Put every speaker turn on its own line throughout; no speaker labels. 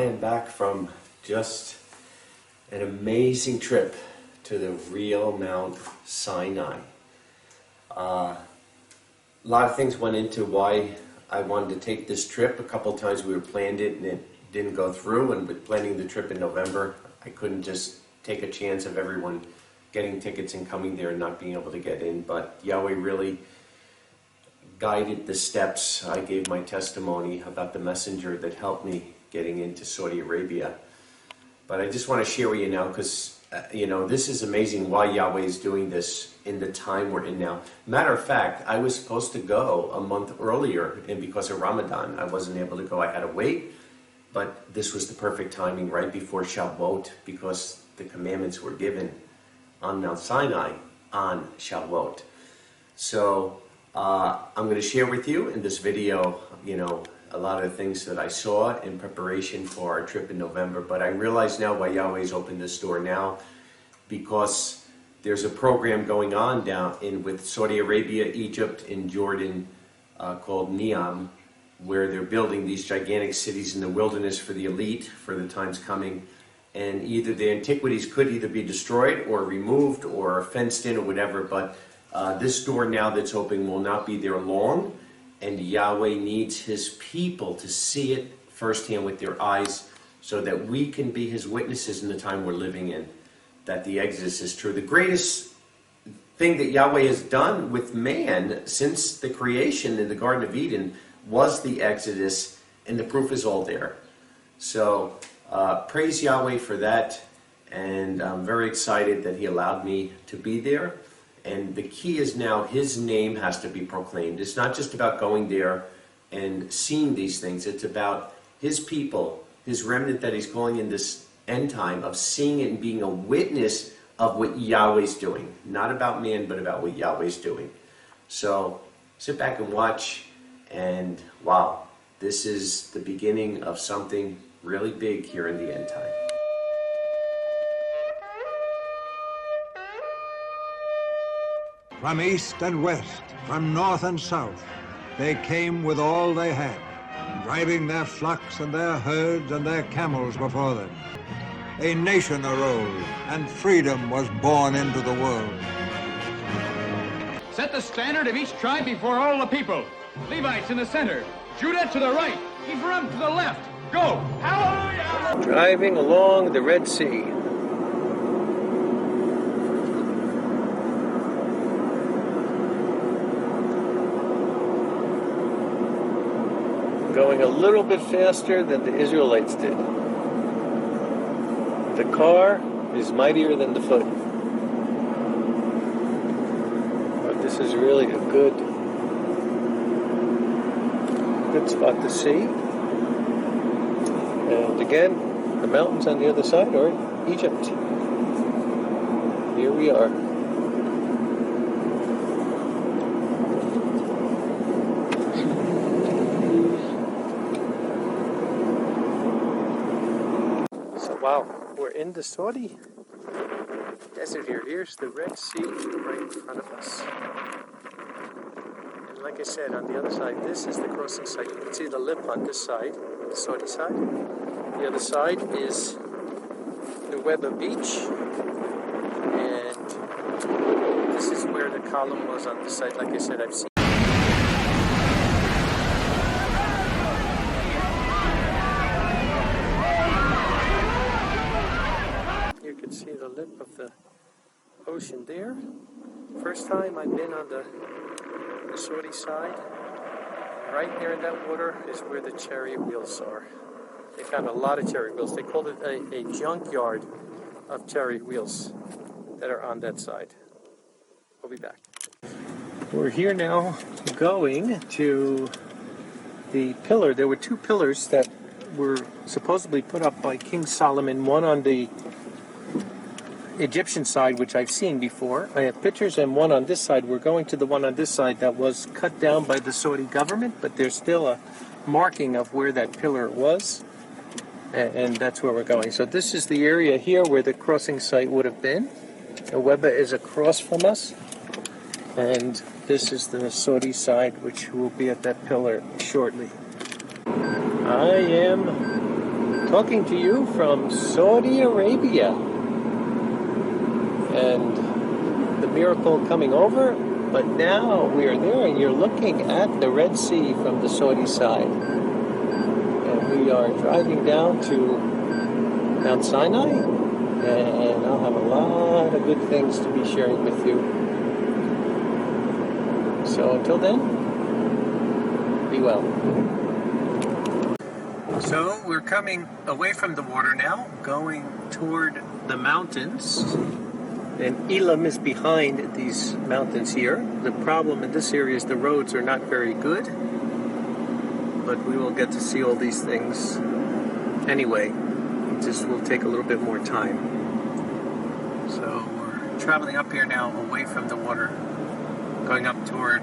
I am back from just an amazing trip to the real Mount Sinai. A lot of things went into why I wanted to take this trip. A couple times we planned it and it didn't go through, and with planning the trip in November, I couldn't just take a chance of everyone getting tickets and coming there and not being able to get in. But Yahweh really guided the steps. I gave my testimony about the messenger that helped me getting into Saudi Arabia. But I just want to share with you now because, this is amazing why Yahweh is doing this in the time we're in now. Matter of fact, I was supposed to go a month earlier, and because of Ramadan, I wasn't able to go. I had to wait. But this was the perfect timing right before Shavuot, because the commandments were given on Mount Sinai on Shavuot. So I'm going to share with you in this video, a lot of the things that I saw in preparation for our trip in November. But I realize now why Yahweh's opened this door now, because there's a program going on down with Saudi Arabia, Egypt, and Jordan called Neom, where they're building these gigantic cities in the wilderness for the elite for the times coming. And either the antiquities could either be destroyed or removed or fenced in or whatever, but this door now that's open will not be there long, and Yahweh needs his people to see it firsthand with their eyes so that we can be his witnesses in the time we're living in, that the Exodus is true. The greatest thing that Yahweh has done with man since the creation in the Garden of Eden was the Exodus, and the proof is all there. So praise Yahweh for that, and I'm very excited that he allowed me to be there. And the key is now his name has to be proclaimed. It's not just about going there and seeing these things. It's about his people, his remnant that he's calling in this end time, of seeing it and being a witness of what Yahweh's doing. Not about man, but about what Yahweh's doing. So sit back and watch, and wow, this is the beginning of something really big here in the end time.
From east and west, from north and south, they came with all they had, driving their flocks and their herds and their camels before them. A nation arose, and freedom was born into the world.
Set the standard of each tribe before all the people. Levites in the center, Judah to the right, Ephraim to the left. Go! Hallelujah!
Driving along the Red Sea. Going a little bit faster than the Israelites did. The car is mightier than the foot. But this is really a good spot to see. And again, the mountains on the other side are Egypt. Here we are. Wow, we're in the Saudi desert here. Here's the Red Sea right in front of us. And like I said, on the other side, this is the crossing site. You can see the lip on this side, the Saudi side. The other side is the Weber Beach. And this is where the column was on this side. Like I said, I've seen. See the lip of the ocean there. First time I've been on the Saudi side. Right there in that water is where the chariot wheels are. They found a lot of chariot wheels. They called it a junkyard of chariot wheels that are on that side. We'll be back. We're here now going to the pillar. There were two pillars that were supposedly put up by King Solomon, one on the Egyptian side, which I've seen before. I have pictures, and one on this side. We're going to the one on this side that was cut down by the Saudi government, but there's still a marking of where that pillar was, and that's where we're going. So this is the area here where the crossing site would have been. The Weba is across from us, and this is the Saudi side, which will be at that pillar shortly. I am talking to you from Saudi Arabia. And the miracle coming over, but now we are there and you're looking at the Red Sea from the Saudi side. And we are driving down to Mount Sinai, and I'll have a lot of good things to be sharing with you. So until then, be well. So we're coming away from the water now, going toward the mountains. And Elam is behind these mountains here. The problem in this area is the roads are not very good. But we will get to see all these things anyway. It just will take a little bit more time. So we're traveling up here now away from the water. Going up toward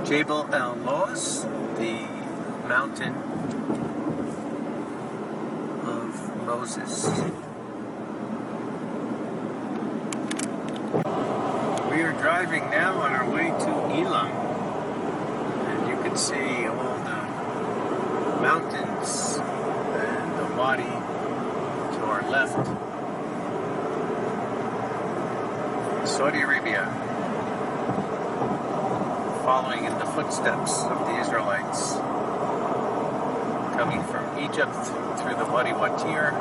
Jebel el-Lawz, the mountain of Moses. We are driving now on our way to Elam, and you can see all the mountains and the wadi to our left. Saudi Arabia, following in the footsteps of the Israelites, coming from Egypt through the Wadi Watir,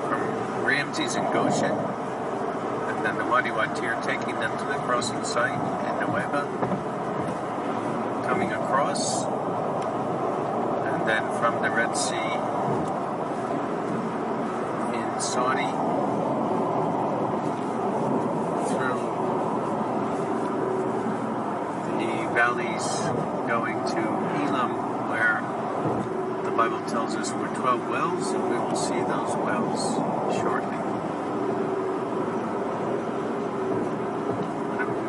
from Ramses and Goshen, and then the Wadi Watir taking them to the crossing site in Nueva, coming across, and then from the Red Sea in Saudi through the valleys going to Elam, where the Bible tells us were 12 wells, and we will see those wells shortly.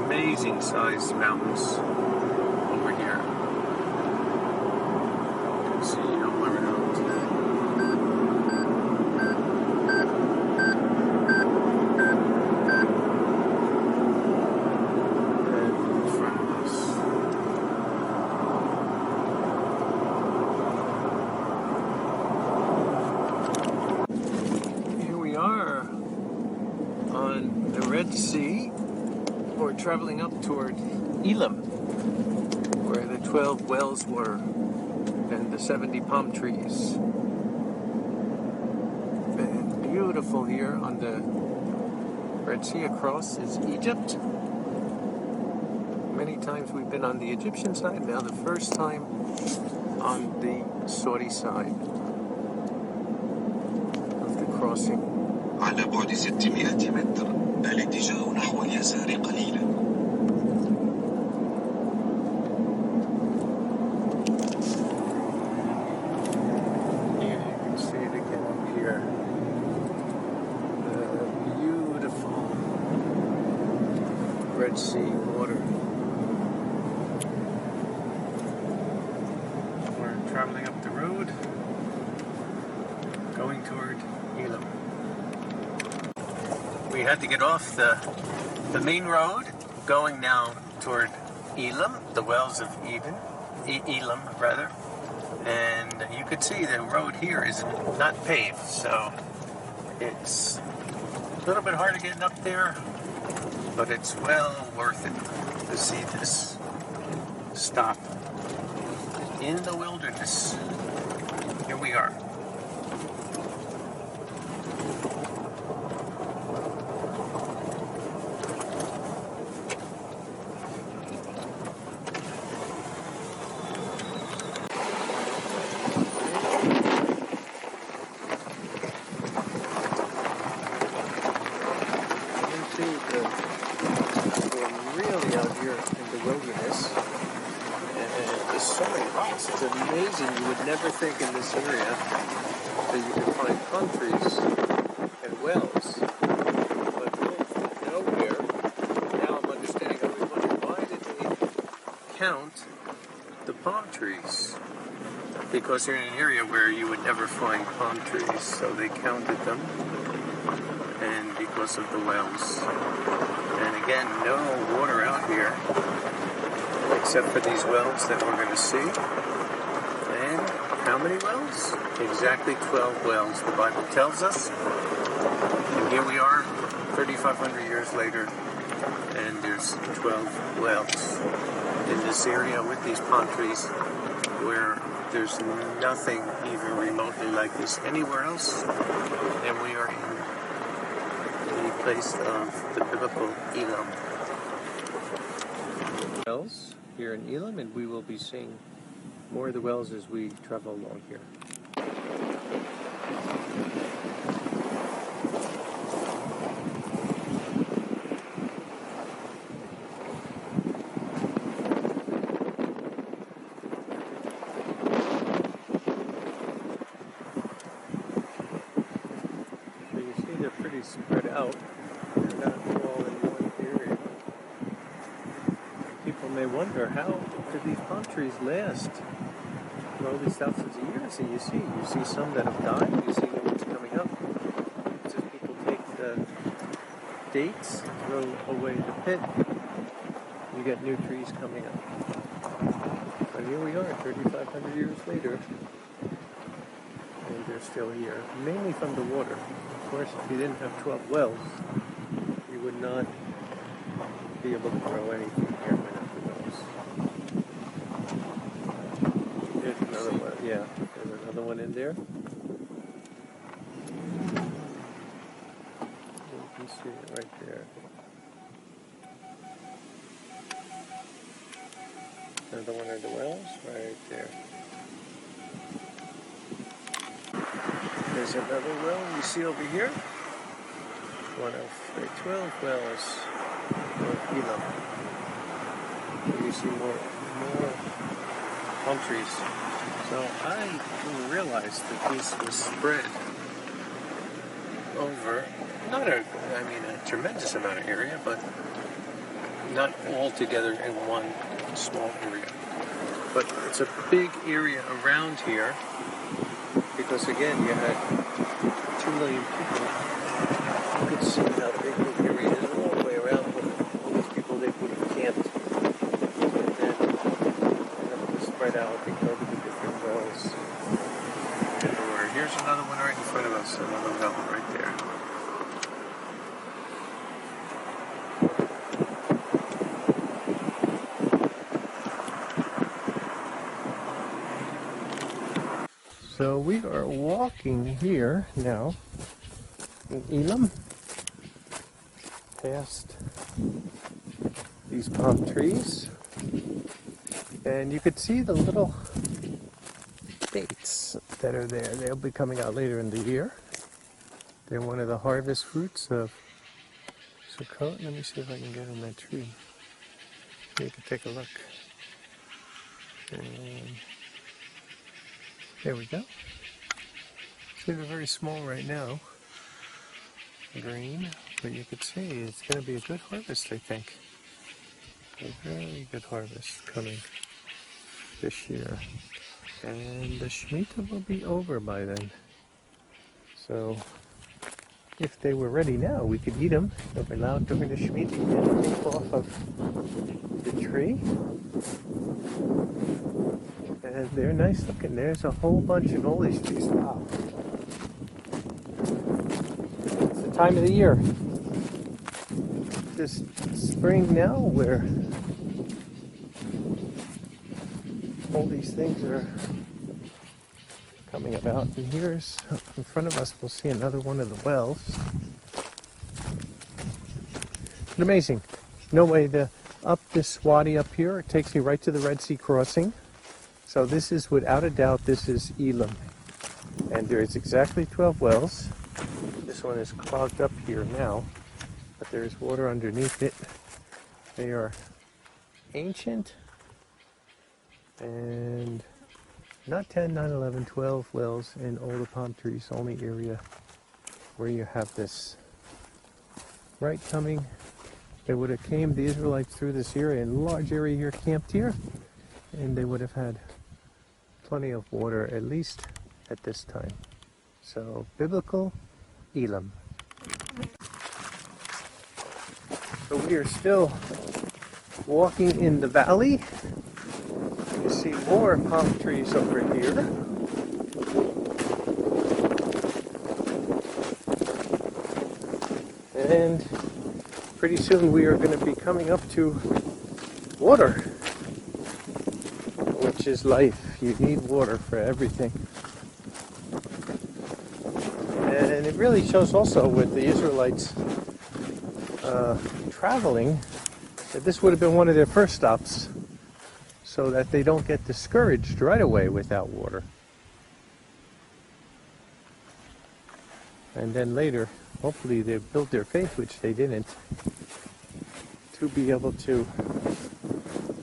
Amazing sized mountains over here. You can see all around. And in front of us. Here we are on the Red Sea. We're traveling up toward Elam, where the 12 wells were and the 70 palm trees. And beautiful here on the Red Sea across is Egypt. Many times we've been on the Egyptian side, now the first time on the Saudi side of the crossing.
على بعد 600 متر الاتجاه نحو اليسار قليلا.
Here you can see it again up here. The beautiful Red Sea water. We're traveling up the road, going toward Elam. We had to get off the main road, going now toward Elam, the wells of Elam rather. And you could see the road here is not paved, so it's a little bit hard to get up there, but it's well worth it to see this stop in the wilderness. Here we are. We're really out here in the wilderness, and there's so many rocks. It's amazing. You would never think in this area that you could find palm trees and wells, but nowhere. Now I'm understanding. I was wondering, why did they count the palm trees? Because you're in an area where you would never find palm trees, so they counted them. And because of the wells. And again, no water out here except for these wells that we're going to see. And how how many wells? Exactly 12 wells, the Bible tells us. And here we are, 3,500 years later, and there's 12 wells in this area with these palm trees where there's nothing even remotely like this anywhere else. And we are in the place of the biblical Elam. Wells here in Elam, and we will be seeing more of the wells as we travel along here. So you see they're pretty spread out. They're not all in one area. People may wonder, how did these palm trees last for all these thousands of years? And you see some that have died, you see new ones coming up. It's just people take the dates, throw away the pit, you get new trees coming up. So here we are, 3,500 years later, and they're still here, mainly from the water. Of course, if you didn't have 12 wells, you would not be able to grow anything here. Yeah, there's another one in there. You can see it right there. Another one of the wells right there. There's another well you see over here. One of the 12 wells of Elam. You see more palm trees. So I didn't realize that this was spread over not a tremendous amount of area, but not all together in one small area. But it's a big area around here because again you had 2 million people. You could see how big the area is all the way around. But all these people, they would have camped and then spread out and go to the different wells. Here's another one right in front of us, another well right there. So we are walking here now in Elam, past these palm trees, and you could see the little dates that are there. They'll be coming out later in the year. They're one of the harvest fruits of Sukkot. Let me see if I can get on that tree. You can take a look. And there we go. See, they're very small right now. Green, but you could see it's going to be a good harvest, I think. A very good harvest coming this year. And the Shemitah will be over by then. So, if they were ready now, we could eat them. They'll be allowed during the Shemitah and take off of the tree. And they're nice looking. There's a whole bunch of all these trees. Wow. It's the time of the year. This spring now where all these things are coming about. And here's, in front of us, we'll see another one of the wells. It's amazing. No way up this wadi up here, it takes you right to the Red Sea crossing. So this is, without a doubt, this is Elam. And there's exactly 12 wells. This one is clogged up here now, but there's water underneath it. They are ancient. And not 10, not 11, 12 wells in all the palm trees, only area where you have this. Right coming, they would have came, the Israelites, through this area, and a large area here, camped here, and they would have had plenty of water, at least at this time. So, biblical Elam. So we are still walking in the valley. You see more palm trees over here.
And pretty soon we are going to be coming up to water, which is life. You need water for everything. And it really shows also with the Israelites traveling that this would have been one of their first stops, so that they don't get discouraged right away without water. And then later, hopefully they built their faith, which they didn't, to be able to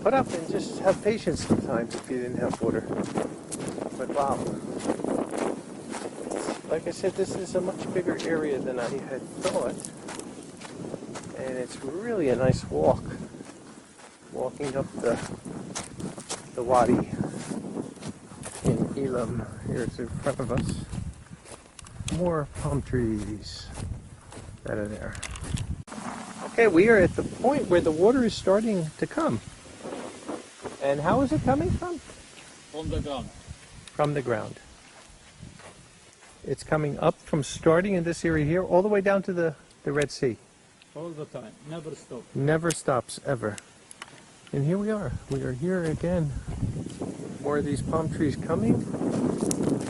put up and just have patience sometimes if you didn't have water. But wow. Like I said, this is a much bigger area than I had thought. And it's really a nice walk. Walking up the wadi in Elam. Here's in front of us. More palm trees that are there. Okay, we are at the point where the water is starting to come. And how is it coming from?
From the ground.
From the ground. It's coming up from starting in this area here all the way down to the Red Sea.
All the time. Never stop.
Never stops, ever. And here we are. We are here again. More of these palm trees coming.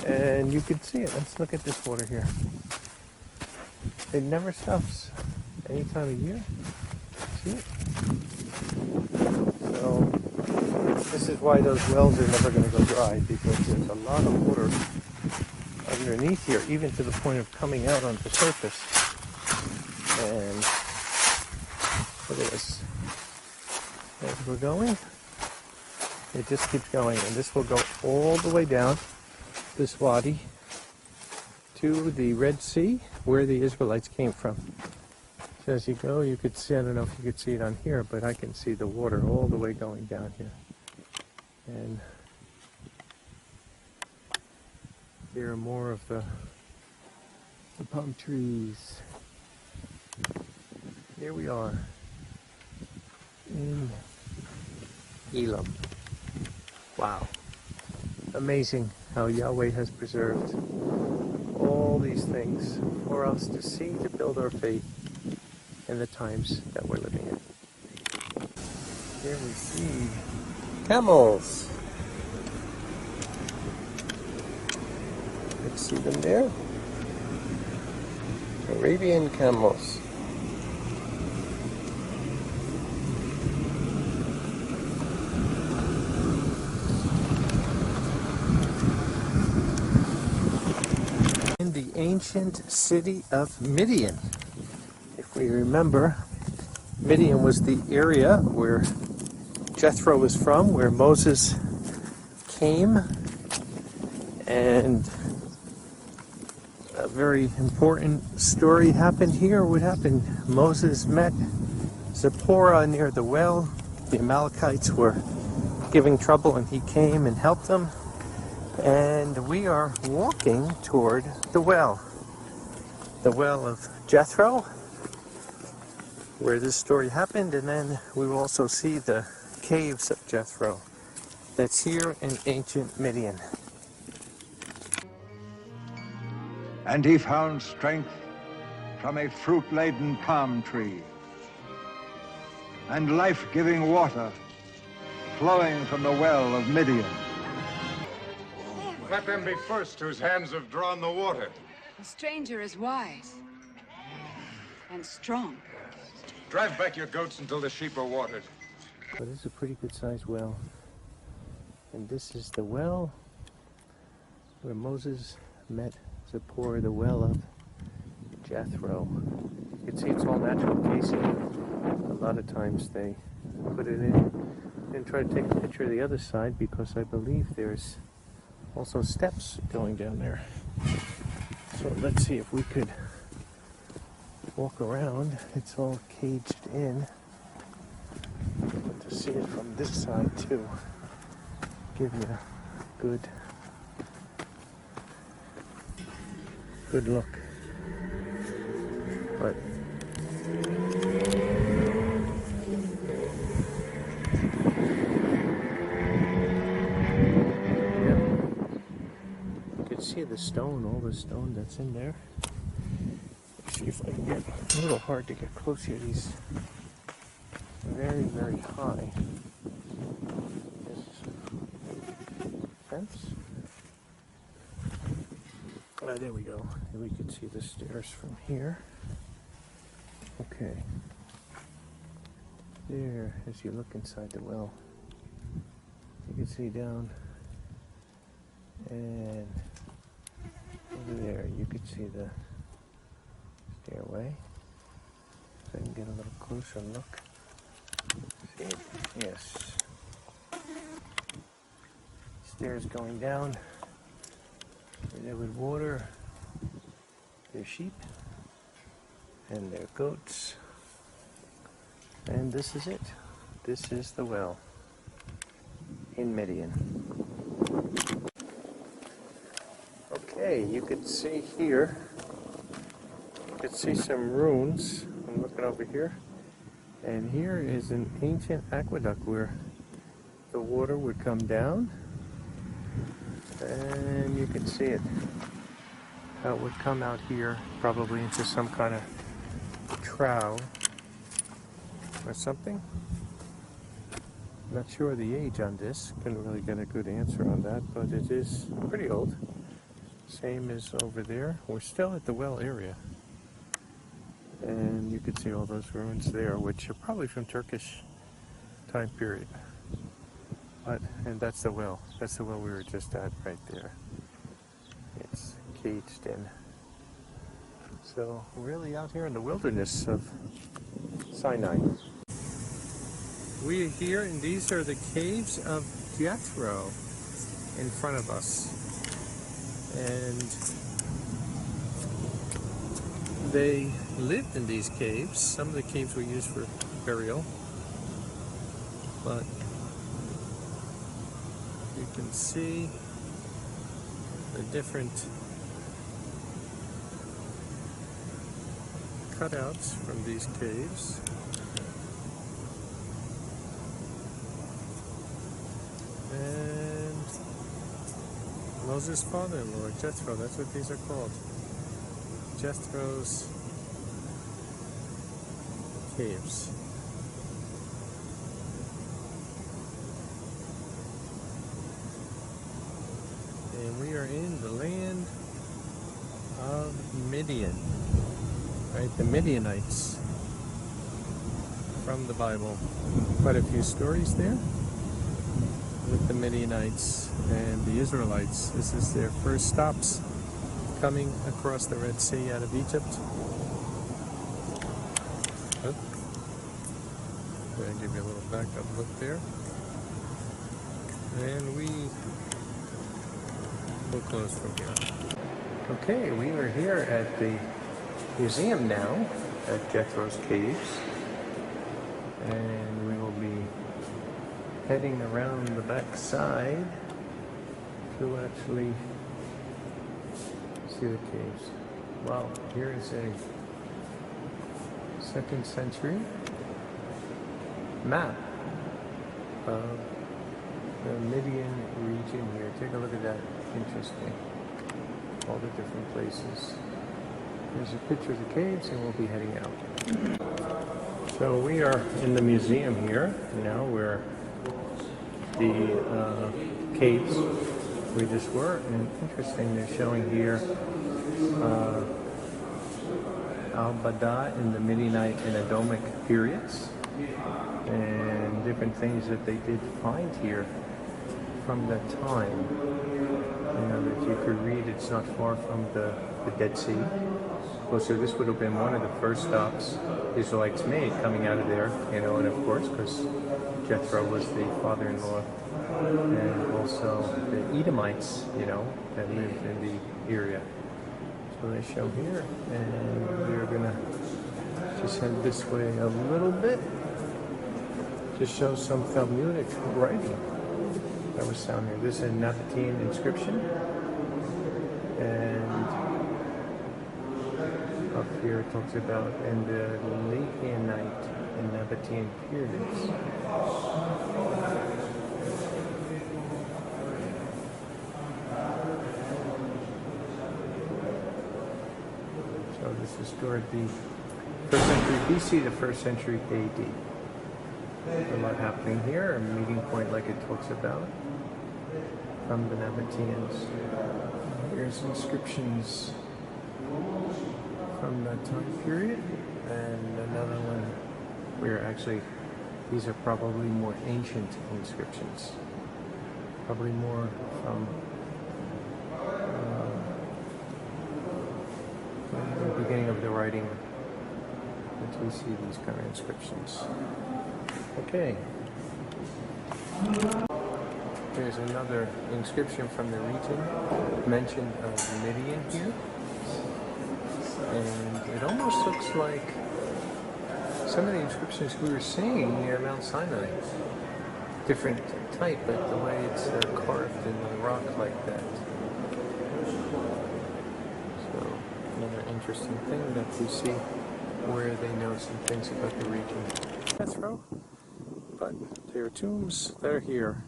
And you can see it. Let's look at this water here. It never stops any time of year. See it? So, this is why those wells are never going to go dry, because there's a lot of water underneath here, even to the point of coming out on the surface. And look at this. As we're going, it just keeps going, and this will go all the way down this wadi to the Red Sea, where the Israelites came from. So as you go, you could see, I don't know if you could see it on here, but I can see the water all the way going down here. And there are more of the palm trees. Here we are in Elam. Wow. Amazing how Yahweh has preserved all these things for us to see, to build our faith in the times that we're living in. Here we see camels. You can see them there. Arabian camels. In the ancient city of Midian. If we remember, Midian was the area where Jethro was from, where Moses came, and a very important story happened here. What happened? Moses met Zipporah near the well. The Amalekites were giving trouble, and he came and helped them. And we are walking toward the well of Jethro, where this story happened, and then we will also see the caves of Jethro that's here in ancient Midian.
And he found strength from a fruit-laden palm tree, and life-giving water flowing from the well of Midian.
Let them be first whose hands have drawn the water.
The stranger is wise and strong.
Drive back your goats until the sheep are watered.
But this is a pretty good sized well. And this is the well where Moses met Zipporah, the well of Jethro. You can see it's all natural casing. A lot of times they put it in and try to take a picture of the other side, because I believe there's also steps going down there. So let's see if we could walk around. It's all caged in. But to see it from this side too, give you a good look. But see the stone, all the stone that's in there. see if I can get a little hard to get close here. These very, very high. This fence. There we go. And we can see the stairs from here. Okay. There, as you look inside the well, you can see down, and over there you can see the stairway. So I can get a little closer look. See it? Yes. Stairs going down. They would water their sheep and their goats. And this is it. This is the well in Midian. Okay, you can see here, you can see some ruins. I'm looking over here. And here is an ancient aqueduct where the water would come down. And you can see it. How it would come out here, probably into some kind of trough or something. Not sure the age on this. Couldn't really get a good answer on that, but it is pretty old. Same as over there. We're still at the well area. And you can see all those ruins there, which are probably from Turkish time period. And that's the well. That's the well we were just at right there. It's caged in. So really out here in the wilderness of Sinai. We are here, and these are the caves of Jethro in front of us. And they lived in these caves. Some of the caves were used for burial, but you can see the different cutouts from these caves. And Moses' father-in-law, Jethro, that's what these are called. Jethro's caves. And we are in the land of Midian, right? The Midianites from the Bible. Quite a few stories there with the Midianites and the Israelites. This is their first stops coming across the Red Sea out of Egypt. Oh. I'll give you a little backup look there. And we will close from here. Okay, we are here at the museum now at Jethro's Caves. And we will be heading around the back side to actually see the caves. Wow, here is a 2nd century map of the Midian region here. Take a look at that. Interesting. All the different places. Here's a picture of the caves, and we'll be heading out. So we are in the museum here now, where the caves we just were, and interesting, they're showing here Al-Bada in the Midianite and Edomic periods, and different things that they did find here from that time. You know, that you could read. It's not far from the Dead Sea. Well, so this would have been one of the first stops Israelites made coming out of there, you know, and of course, because Jethro was the father-in-law, and also the Edomites, you know, that lived in the area. So they show here, and we're gonna just head this way a little bit to show some Talmudic writing that was found here. This is a Nabatean inscription, and up here it talks about in the Lehianite and Nabatean periods. So This is toward the 1st century BC to 1st century AD. A lot happening here, a meeting point like it talks about from the Nabateans. Here's inscriptions from that time period, and another one where actually these are probably more ancient inscriptions, probably more from the beginning of the writing that we see these kind of inscriptions. Okay. There's another inscription from the region, mention of Midian here. And it almost looks like some of the inscriptions we were seeing near Mount Sinai. Different type, but the way it's carved in the rock like that. So, another interesting thing that we see where they know some things about the region. That's right. But there are tombs that are here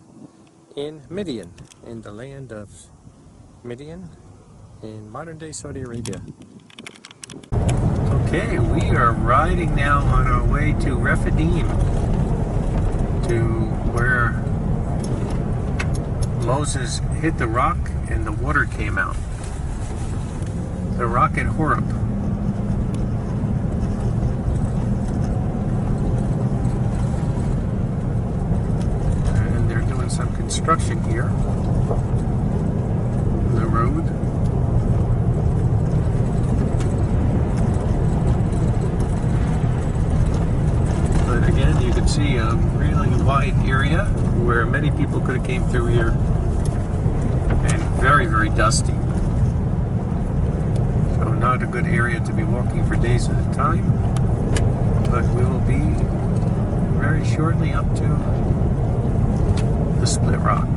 in Midian, in the land of Midian, in modern-day Saudi Arabia. Okay, we are riding now on our way to Rephidim, to where Moses hit the rock and the water came out. The rock at Horeb. Some construction here on the road. But again, you can see a really wide area where many people could have came through here, and very, very dusty. So not a good area to be walking for days at a time, but we will be very shortly up to the Split Rock,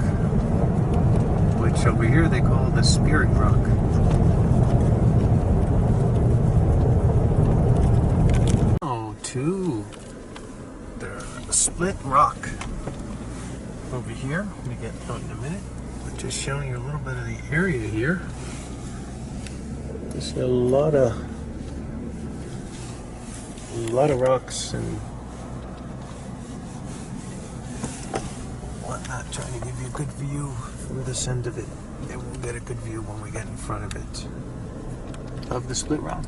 which over here they call the Spirit Rock. Oh, to the Split Rock over here. Let me get out in a minute. But just showing you a little bit of the area here. There's a lot of rocks and not trying to give you a good view from this end of it. And we'll get a good view when we get in front of it, of the Split Rock.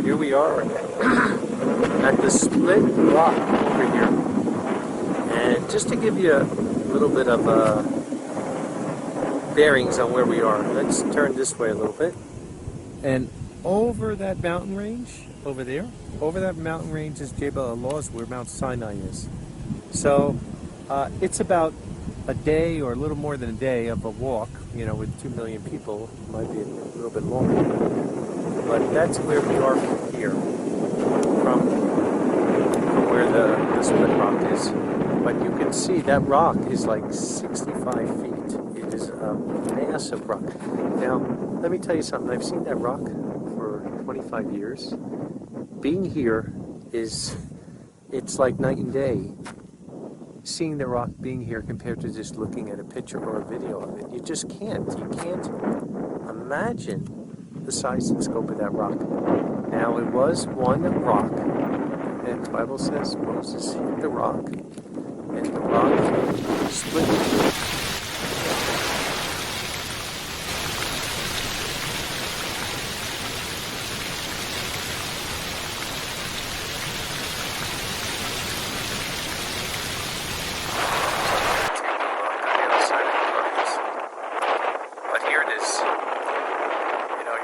Here we are at the Split Rock over here. And just to give you a little bit of bearings on where we are, let's turn this way a little bit. And over that mountain range, over there, over that mountain range is Jebel al-Lawz, where Mount Sinai is. So it's about a day or a little more than a day of a walk, you know, with 2 million people. It might be a little bit longer. But that's where we are from here, from where the Split Rock is. But you can see that rock is like 65 feet. It is a massive rock. Now, let me tell you something. I've seen that rock for 25 years. Being here it's like night and day. Seeing the rock being here compared to just looking at a picture or a video of it. You just can't. You can't imagine the size and scope of that rock. Now, it was one rock, and the Bible says Moses hit the rock, and the rock split.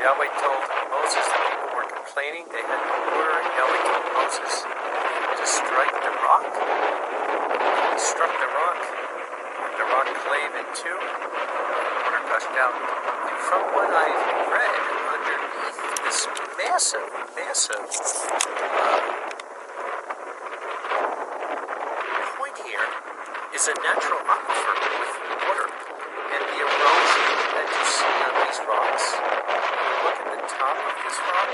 Yahweh told Moses that people were complaining. They had no water, and Yahweh told Moses to strike the rock. He struck the rock, and the rock clave in two, and water gushed out. And from what I've read, underneath this massive point here is a natural aquifer with water. And the erosion that you see on these rocks, look at the top of this rock,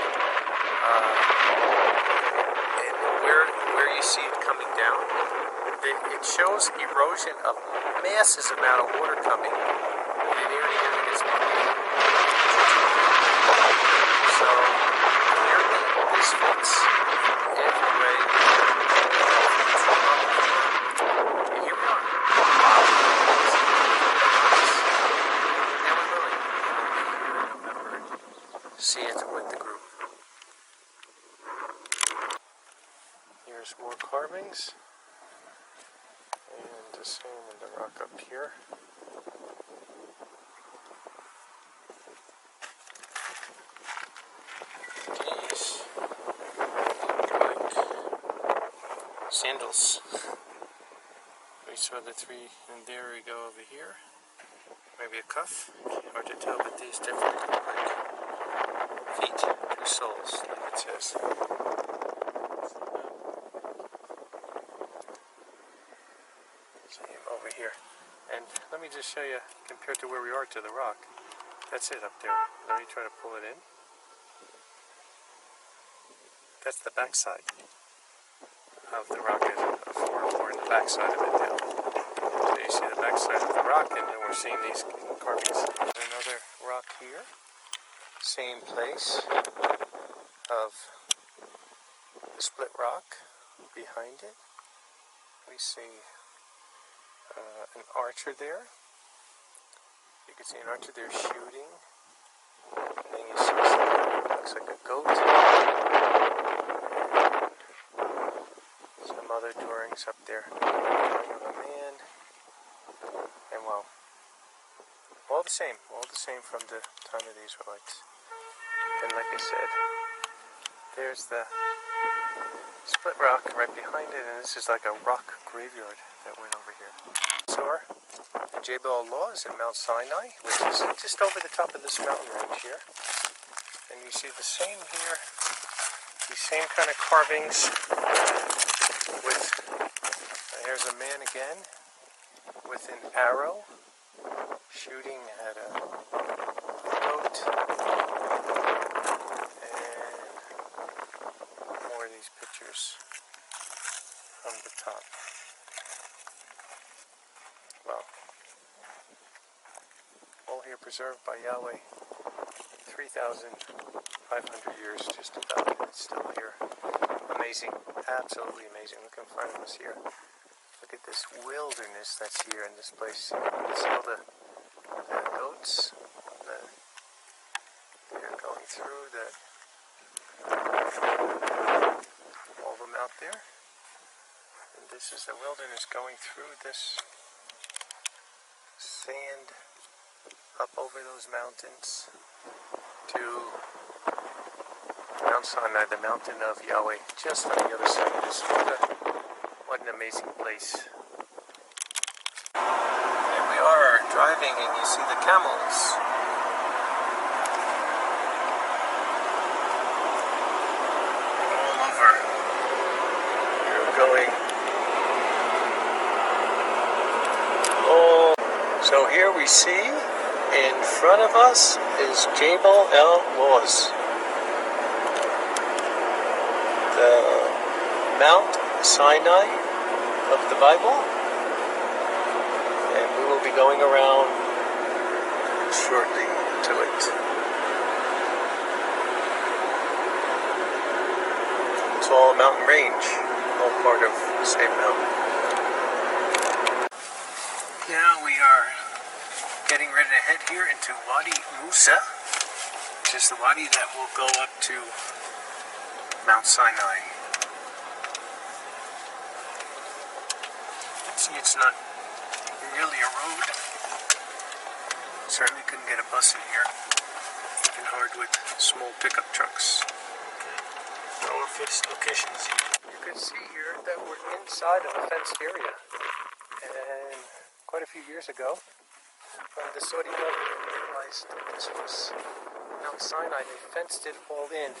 and where you see it coming down, it shows erosion of massive amount of water coming in an area that is so So clearly this fits every way. And here we are. And we're going in November. See it with the group. Here's more carvings. And the same in the rock up here. These like sandals. We saw the three, and there we go over here. Maybe a cuff. Hard to tell, but these definitely look like feet, two soles, like it says. Same over here. And let me just show you, compared to where we are to the rock. That's it up there. Let me try to pull it in. That's the backside of the rock, or in the backside of it now. So you see the backside of the rock, and then we're seeing these carvings. Another rock here. Same place of the split rock behind it. We see an archer there. You can see an archer there shooting. And then you see something that looks like a goat. Some other drawings up there of a man. And well, all the same from the time of the Israelites. And like I said, there's the split rock right behind it, and this is like a rock graveyard that went over here. So the Jebel Allah is at Mount Sinai, which is just over the top of this mountain range here. And you see the same here, these same kind of carvings with, here's a man again with an arrow shooting at a goat, and more of these pictures on the top. Well, all here preserved by Yahweh. 3,500 years just about. It's still here. Amazing. Absolutely amazing. Look in front of us here. Look at this wilderness that's here in this place. You can see all the goats. They're going through all of them out there. And this is the wilderness going through this sand up over those mountains to Mount Sinai, the mountain of Yahweh, just on the other side of this. What an amazing place. Here we are driving, and you see the camels. All over. We're going. Oh. So here we see, in front of us is Jebel el-Moz, the Mount Sinai of the Bible, and we will be going around shortly to it. It's all a mountain range, all part of the same mountain. Now we are getting ready to head here into Wadi Musa, which is the wadi that will go up to Mount Sinai. See, it's not really a road. Certainly couldn't get a bus in here. Even hard with small pickup trucks. Okay. No fixed locations here. You can see here that we're inside of a fenced area. And quite a few years ago, when the Saudi government realized that this was Mount Sinai, they fenced it all in.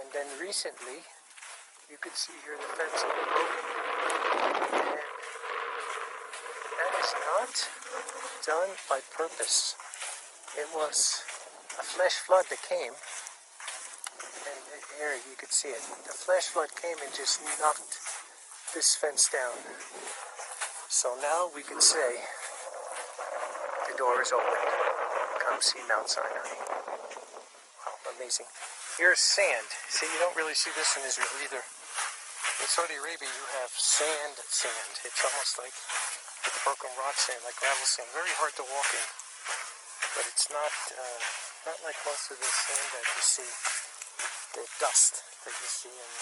And then recently, you could see here the fence all broken. And that is not done by purpose. It was a flash flood that came. And here you could see it. The flash flood came and just knocked this fence down. So now we can say, the door is open. Come see Mount Sinai. amazing. Here's sand. See, you don't really see this in Israel either. In Saudi Arabia, you have sand. It's almost like broken rock sand, like gravel sand. Very hard to walk in, but it's not like most of the sand that you see, the dust that you see in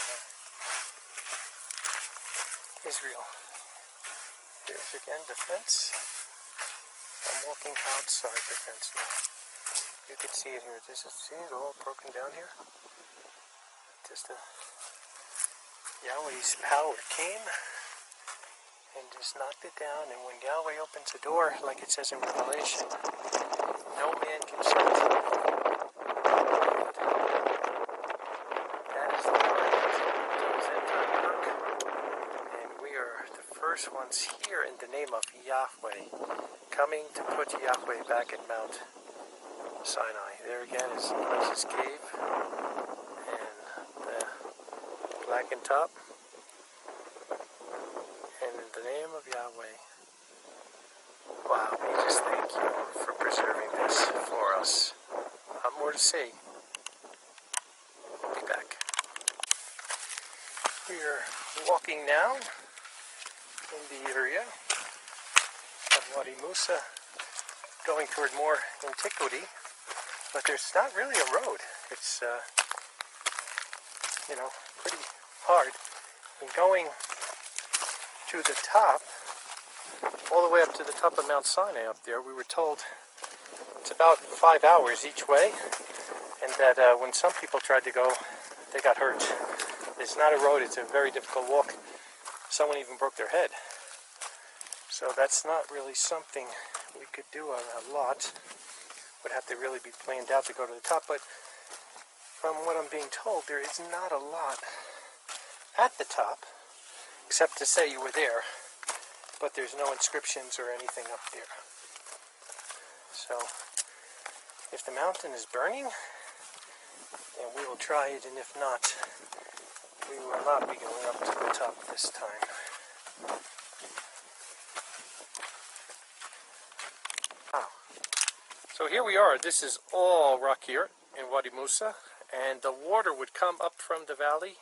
Israel. Here's again the fence. I'm walking outside the fence now. You can see it here. See it all broken down here? Just Yahweh's power came and just knocked it down. And when Yahweh opens the door, like it says in Revelation, no man can shut it. That is the light of his end time work. And we are the first ones here in the name of Yahweh, coming to put Yahweh back at Mount Sinai. There again is Moses' cave and the blackened top. And in the name of Yahweh, wow, we just thank you for preserving this for us. More to see. We'll be back. We are walking now in the area of Wadi Musa, going toward more antiquity, but there's not really a road. It's, pretty hard. And going to the top, all the way up to the top of Mount Sinai up there, we were told it's about 5 hours each way, and that when some people tried to go, they got hurt. It's not a road, it's a very difficult walk. Someone even broke their head. So that's not really something we could do a lot. Would have to really be planned out to go to the top, but from what I'm being told, there is not a lot at the top, except to say you were there, but there's no inscriptions or anything up there. So, if the mountain is burning, then we will try it, and if not, we will not be going up to the top this time. Wow. So here we are. This is all rock here in Wadi Musa, and the water would come up from the valley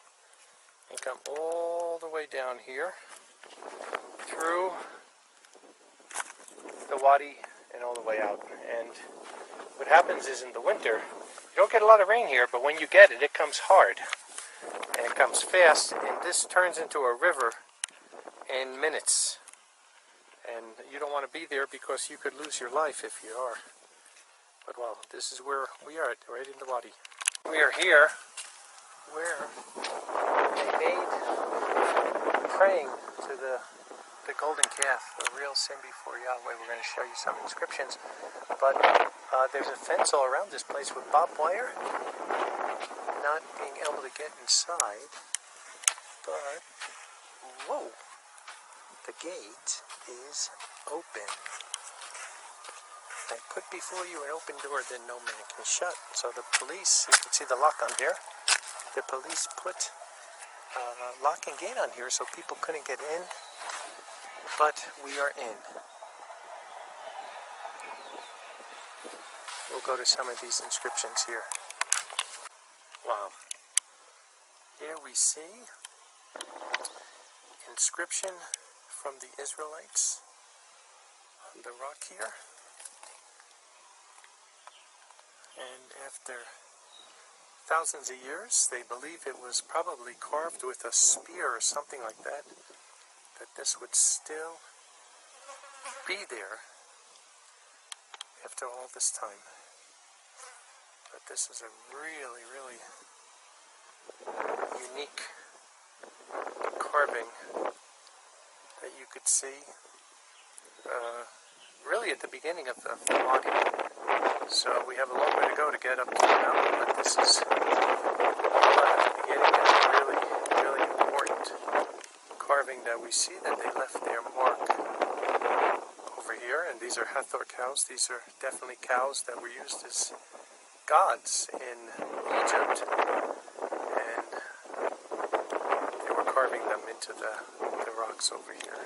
and come all the way down here through the wadi and all the way out. And what happens is in the winter, you don't get a lot of rain here, but when you get it, it comes hard and it comes fast, and this turns into a river in minutes. And you don't want to be there because you could lose your life if you are. But well, this is where we are, right in the wadi. We are here where they made praying to the golden calf, a real sin before Yahweh. We're going to show you some inscriptions, but there's a fence all around this place with barbed wire. Not being able to get inside, but whoa, the gate is open. I put before you an open door that no man can shut. So the police, you can see the lock on there. The police put a lock and gate on here so people couldn't get in. But we are in. We'll go to some of these inscriptions here. Wow. Here we see inscription from the Israelites on the rock here. And after thousands of years, they believe it was probably carved with a spear or something like that, that this would still be there after all this time. But this is a really, really unique carving that you could see really at the beginning of the wadi. So we have a long way to go to get up to the mountain, but this is at the beginning and a really, really important carving that we see that they left their mark over here. And these are Hathor cows. These are definitely cows that were used as gods in Egypt, and they were carving them into the rocks over here.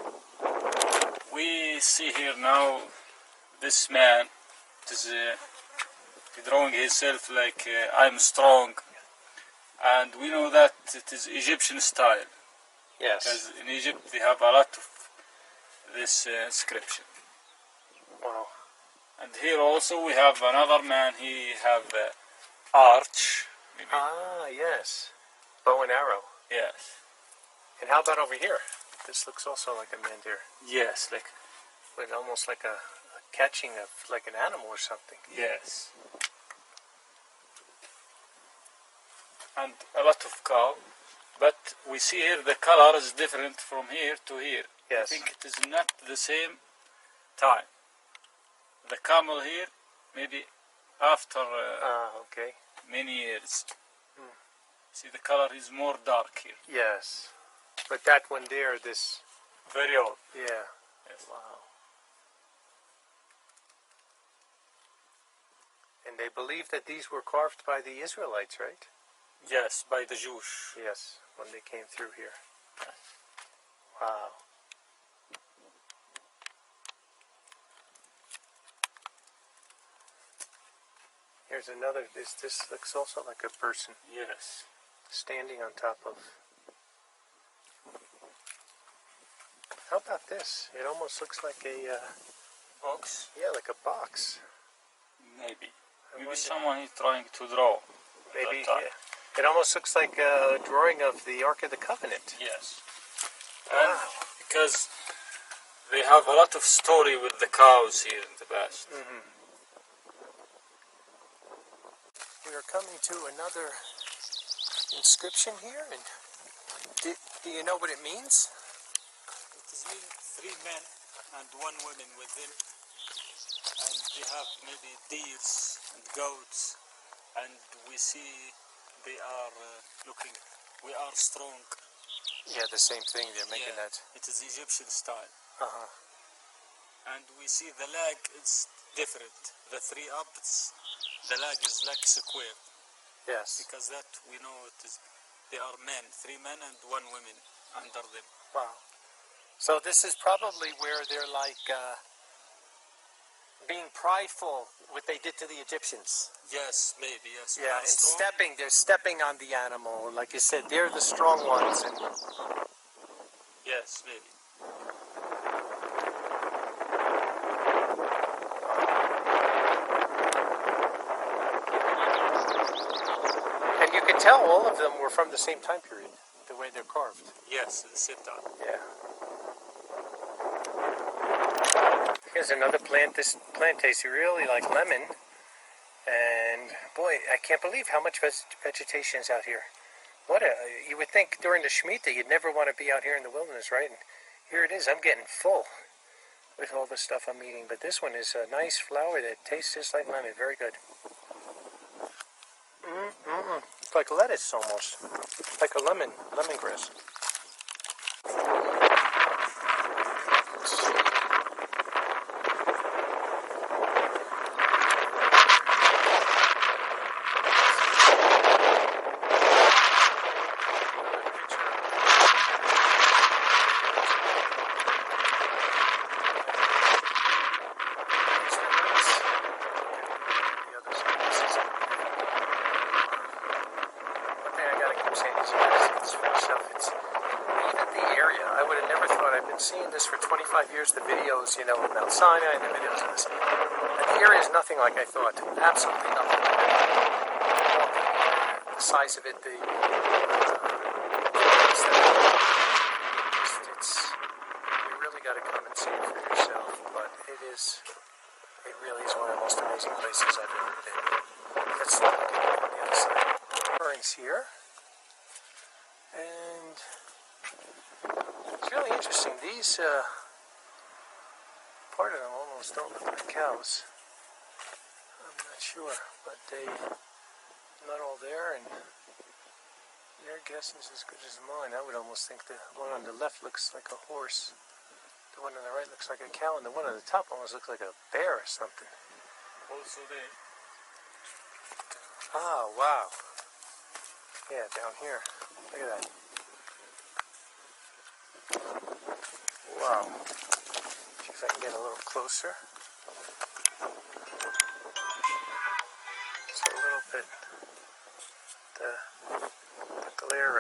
We see here now this man, this drawing himself like I'm strong, and we know that it is Egyptian style.
Yes.
Because in Egypt they have a lot of this inscription.
Wow.
And here also we have another man. He have arch. Maybe.
Ah, yes. Bow and arrow.
Yes.
And how about over here? This looks also like a mandir.
Yes, like.
With almost like a catching of like an animal or something.
Yes. And a lot of cow. But we see here the color is different from here to here.
Yes.
I think it is not the same time. The camel here, maybe after
okay.
many years. See, the color is more dark here.
Yes. But that one there, this...
Very old.
Yeah.
Yes.
Wow. And they believe that these were carved by the Israelites, right?
Yes, by the Jews.
Yes, when they came through here. Wow. Here's another, this looks also like a person.
Yes.
Standing on top of... How about this? It almost looks like a...
box?
Yeah, like a box.
Maybe.
I
Maybe
wonder.
someone is trying to draw.
Maybe,
that time.
yeah. It almost looks like a drawing of the Ark of the Covenant.
Yes.
Wow.
And because they have a lot of story with the cows here in the past.
Mm-hmm. We are coming to another inscription here, and do you know what it means?
It is mean 3 men and 1 woman with them, and they have maybe deers and goats, and we see they are looking, we are strong.
Yeah, the same thing. They're making that.
It is Egyptian style.
Uh-huh.
And we see the leg is different. The 3 up, the leg is like square.
Yes.
Because that we know it is. They are men, 3 men and 1 woman under them.
Wow. So this is probably where they're like being prideful, what they did to the Egyptians.
Yes, maybe, yes.
Yeah, and they're stepping on the animal. Like you said, they're the strong ones. And
yes, maybe.
you can tell all of them were from the same time period, the way they're carved.
Yes, the same time.
Yeah. Here's another plant. This plant tastes really like lemon. And boy, I can't believe how much vegetation is out here. You would think during the Shemitah you'd never want to be out here in the wilderness, right? And here it is. I'm getting full with all the stuff I'm eating. But this one is a nice flower that tastes just like lemon. Very good. It's like lettuce almost. Like a lemongrass. Seeing this for 25 years, the videos, of Mount Sinai and the videos of this. And the area is nothing like I thought. Absolutely nothing like I thought. The size of it, you really got to come and see it for yourself. But it really is one of the most amazing places I've ever been. Let's look at it on the other side. Burns here. And it's really interesting. These, part of them almost don't look like cows. I'm not sure, but not all there, and their guess is as good as mine. I would almost think the one on the left looks like a horse. The one on the right looks like a cow, and the one on the top almost looks like a bear or something.
Also there.
Ah, wow. Yeah, down here. Look at that. Wow. See if I can get a little closer.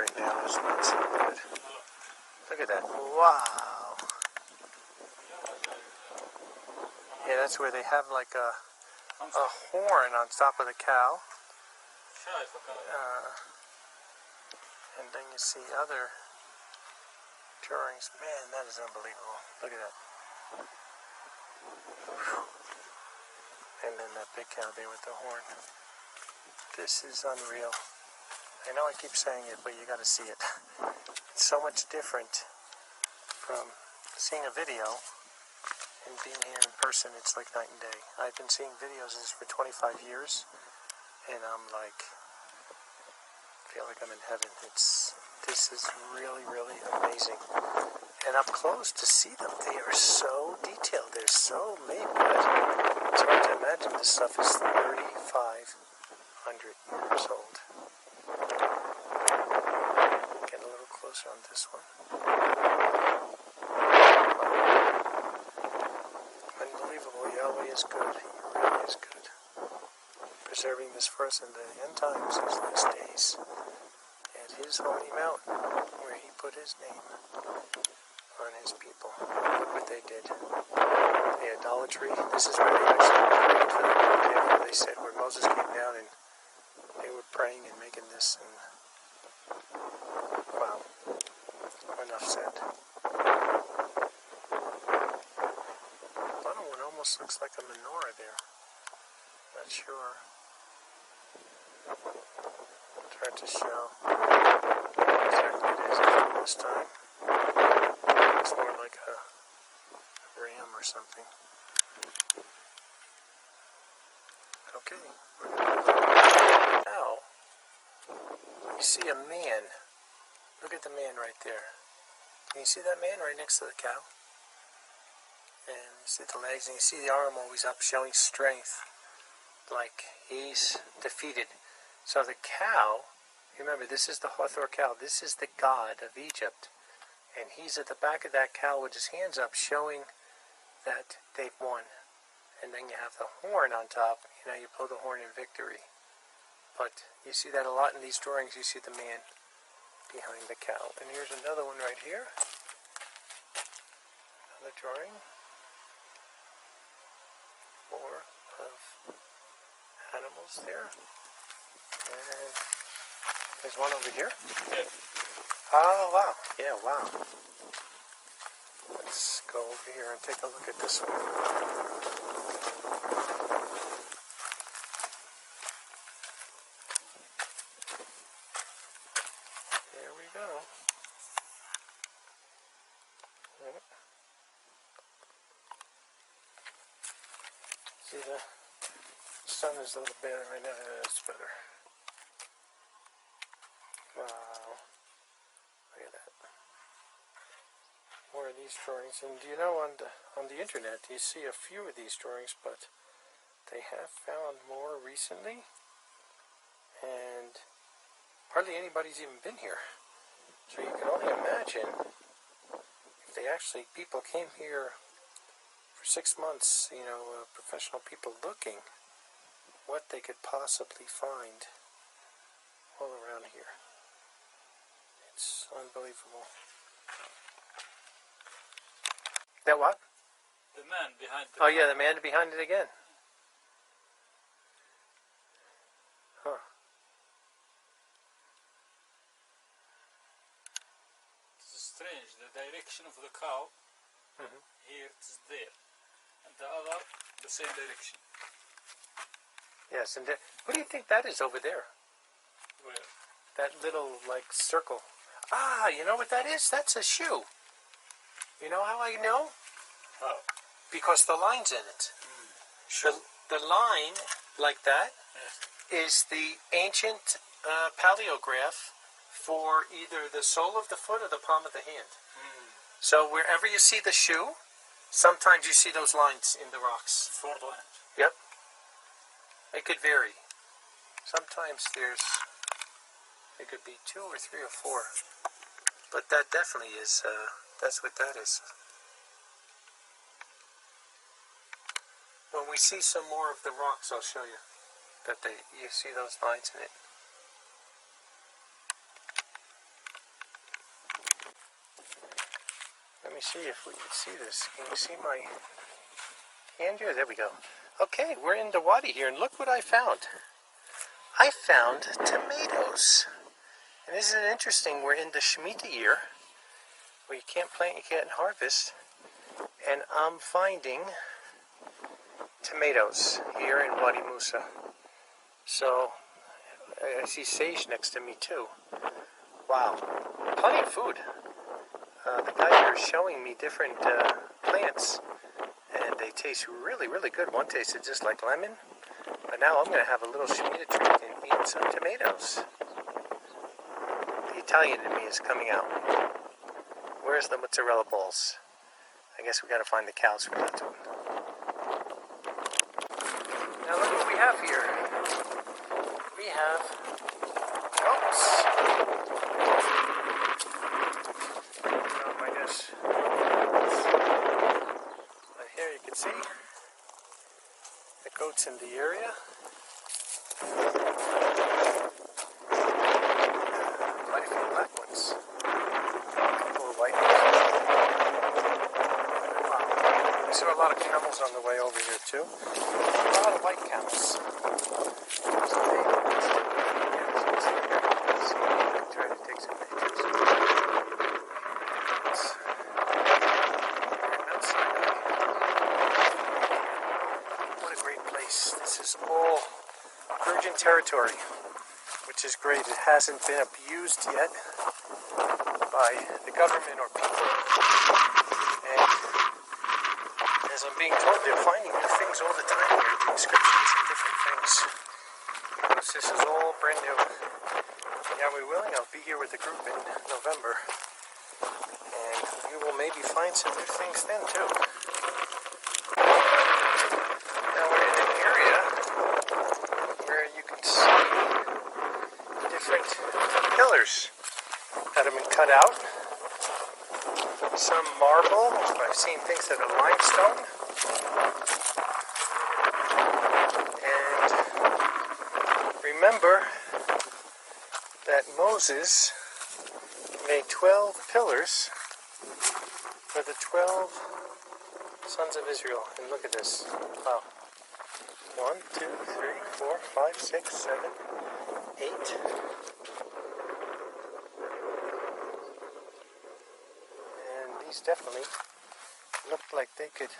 right now is not so good. Look at that. Wow. Yeah, that's where they have like a horn on top of the cow. And then you see other drawings. Man, that is unbelievable. Look at that. And then that big cow there with the horn. This is unreal. I know I keep saying it, but you got to see it. It's so much different from seeing a video and being here in person. It's like night and day. I've been seeing videos of this for 25 years, and I'm like, feel like I'm in heaven. This is really, really amazing. And up close to see them, they are so detailed. They're so made good. It's hard to imagine this stuff is 3,500 years old. Get a little closer on this one. Unbelievable. Yahweh is good. He really is good. Preserving this for us in the end times, these last days. At his holy mountain, where he put his name on his people. Look what they did. The idolatry. This is where they actually prayed for the mountain. They said where Moses came down and they were praying and making this. And wow. Enough said. Bottom one almost looks like a menorah there. Not sure. It's hard to show exactly what it is this time. It's more like a ram or something. Okay. Now, you see a man. Look at the man right there. Can you see that man right next to the cow? And you see the legs, and you see the arm always up, showing strength, like he's defeated. So the cow, remember, this is the Hathor cow. This is the god of Egypt. And he's at the back of that cow with his hands up, showing that they've won. And then you have the horn on top. You know, you blow the horn in victory. But you see that a lot in these drawings. You see the man behind the cow. And here's another one right here. Another drawing. More of animals there. And there's one over here. Oh, wow. Yeah, wow. Let's go over here and take a look at this one. There we go. See, the sun is a little better right now. It's better. Wow. Look at that. More of these drawings. And you know, on the internet, you see a few of these drawings, but they have found more recently. And hardly anybody's even been here. So you can only imagine if they actually, people came here for 6 months, you know, professional people looking, what they could possibly find all around here. It's unbelievable. That what?
The man behind the
Oh yeah, the man behind it again. Huh.
It's strange, the direction of the cow, here it's there. And the other, the same direction.
Yes, and what do you think that is over there?
Where?
That little, like, circle. Ah, you know what that is? That's a shoe. You know how I know?
How?
Because the line's in it. The line, like that, is the ancient paleograph for either the sole of the foot or the palm of the hand. So wherever you see the shoe, sometimes you see those lines in the rocks.
4 lines.
Yep. It could vary. Sometimes it could be 2 or 3 or 4. But that definitely is, that's what that is. When we see some more of the rocks, I'll show you that you see those lines in it. see if we can see this. Can you see my hand here? There we go. Okay, we're in the wadi here, and look what I found. I found tomatoes. And this is interesting. We're in the Shemitah year, where you can't plant, you can't harvest. And I'm finding tomatoes here in Wadi Musa. So, I see sage next to me too. Wow, plenty of food. The guy here is showing me different plants, and they taste really, really good. One tasted just like lemon, but now I'm going to have a little Shemitah treat and eat some tomatoes. The Italian in me is coming out. Where's the mozzarella balls? I guess we got to find the cows for that one. Now look what we have here. We have goats. I guess. But here you can see the goats in the area. Quite a few black ones. A couple of white ones. Wow. We saw a lot of camels on the way over here too. A lot of white camels. Try to take some pictures. Mount Sinai. What a great place. This is all virgin territory, which is great. It hasn't been abused yet by the government or people. And as I'm being told, they're finding new things all the time here, inscriptions and different things. Because this is all brand new. Yahweh willing, I'll be here with the group in November. And we will maybe find some new things then too. Now we're in an area where you can see different pillars that have been cut out. Some marble. I've seen things that are limestone. And remember that Moses made 12 pillars for the 12 sons of Israel. And look at this. Wow. 1, 2, 3, 4, 5, 6, 7, 8. And these definitely looked like they could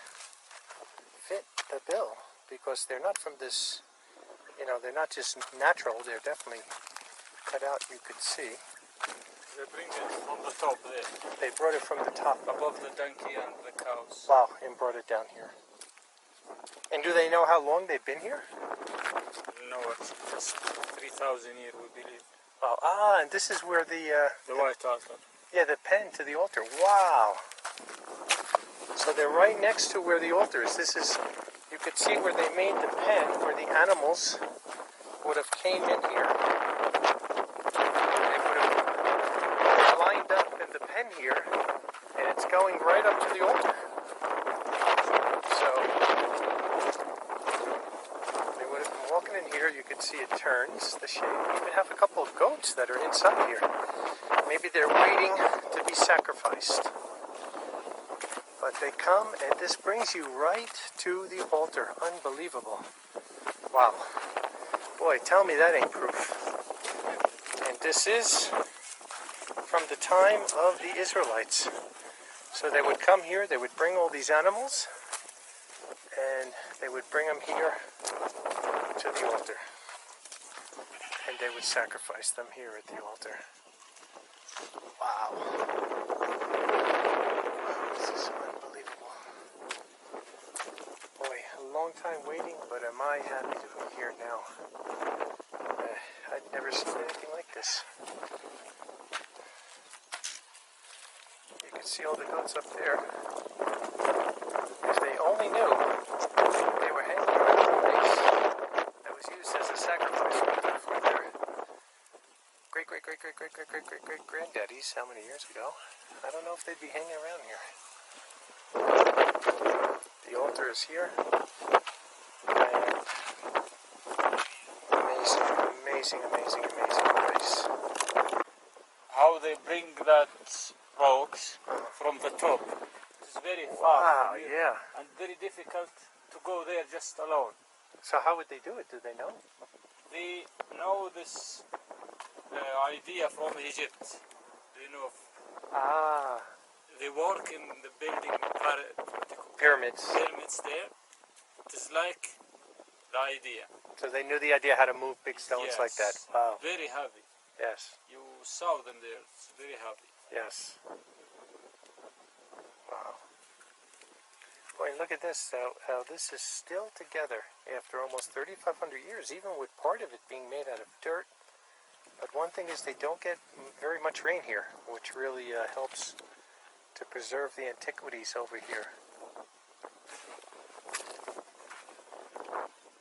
fit the bill, because they're not from this, they're not just natural, they're definitely cut out, you could see.
They bring it from the top there.
They brought it from the top.
Above the donkey and the cows.
Wow, and brought it down here. And do they know how long they've been here?
No, it's 3,000 years, we believe.
Wow, and this is where the
White Altar.
Yeah, the pen to the altar. Wow. So they're right next to where the altar is. This is, you could see where they made the pen, where the animals would have came in here. They would have lined up in the pen here, and it's going right up to the altar. So they would have been walking in here. You could see it turns the shape. We even have a couple of goats that are inside here. Maybe they're waiting to be sacrificed. But they come, and this brings you right to the altar. Unbelievable. Wow. Boy, tell me that ain't proof. And this is from the time of the Israelites. So they would come here, they would bring all these animals, and they would bring them here to the altar. And they would sacrifice them here at the altar. Wow. This is unbelievable. Boy, a long time waiting, but am I happy to be here now. I'd never seen anything like this. You can see all the goats up there. If they only knew they were hanging around the place that was used as a sacrifice for their great-great-great-great-great-great-great-great-great-granddaddies how many years ago. I don't know if they'd be hanging around here. The altar is here. And amazing place.
How they bring that rocks from the top. It's very far
Wow,
from here,
yeah.
and very difficult to go there just alone.
So how would they do it? Do they know?
They know this idea from Egypt. They know.
Ah,
They work in the building
pyramids.
pyramids there. It is like the idea.
So they knew the idea how to move big stones like that.
Yes.
Wow.
Very heavy.
Yes.
You saw them there. It's very heavy.
Yes. Wow. Boy, look at this. How this is still together after almost 3,500 years, even with part of it being made out of dirt. But one thing is they don't get very much rain here, which really helps to preserve the antiquities over here.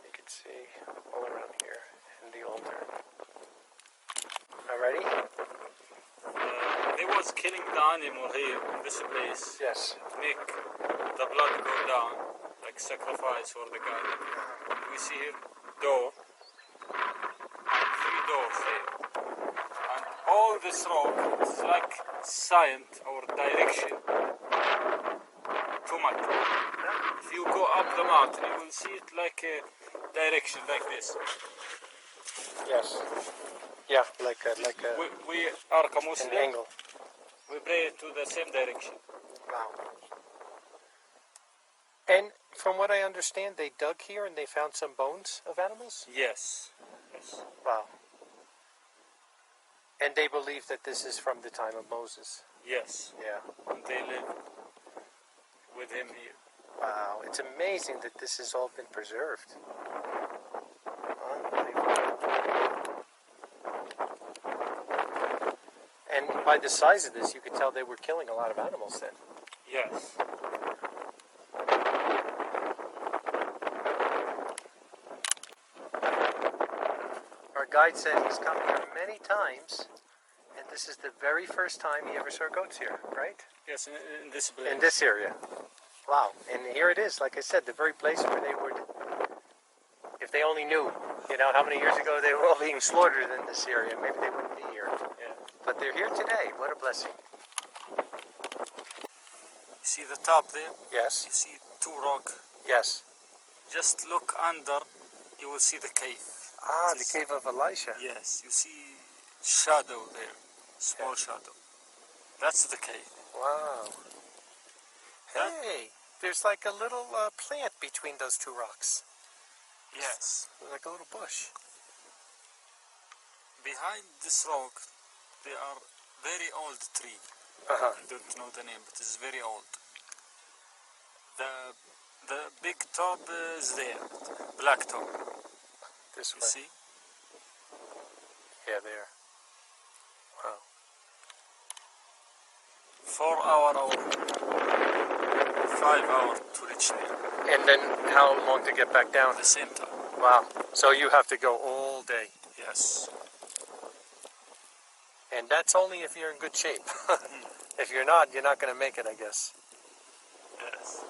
You can see all around here in the altar. Alrighty?
They was killing the animal here in this place.
Yes.
Make the blood go down, like sacrifice for the god. We see here door, 3 doors here. And all this rock is like sign or direction to Mecca. If you go up the mountain, you will see it like a direction, like this.
Yes. Yeah, like a
We are a
an
Muslim.
angle.
We pray to the same direction.
Wow. And from what I understand, they dug here and they found some bones of animals?
Yes. Yes.
Wow. And they believe that this is from the time of Moses.
Yes.
Yeah.
And they live with him here.
Wow. It's amazing that this has all been preserved. Unbelievable. And by the size of this, you could tell they were killing a lot of animals then.
Yes.
Our guide said he's come here many times, and this is the very first time he ever saw goats here, right?
Yes, in this place.
In this area. Wow. And here it is, like I said, the very place where they would, if they only knew, how many years ago they were all being slaughtered in this area, maybe they wouldn't be here.
Yeah.
But they're here today. What a blessing.
You see the top there?
Yes.
You see 2 rock.
Yes.
Just look under, you will see the cave.
Ah, the cave of Elisha.
Yes, you see shadow there, small shadow. That's the cave.
Wow. Hey, there's like a little plant between those 2 rocks.
Yes.
Like a little bush.
Behind this rock, there are very old tree.
Uh-huh.
I don't know the name, but it's very old. The big top is there, black top.
This
You
way.
see?
Yeah, there. Wow.
4 hours or 5 hours to reach there.
And then how long to get back down?
At the same time.
Wow. So you have to go all day.
Yes.
And that's only if you're in good shape. If you're not going to make it, I guess.
Yes.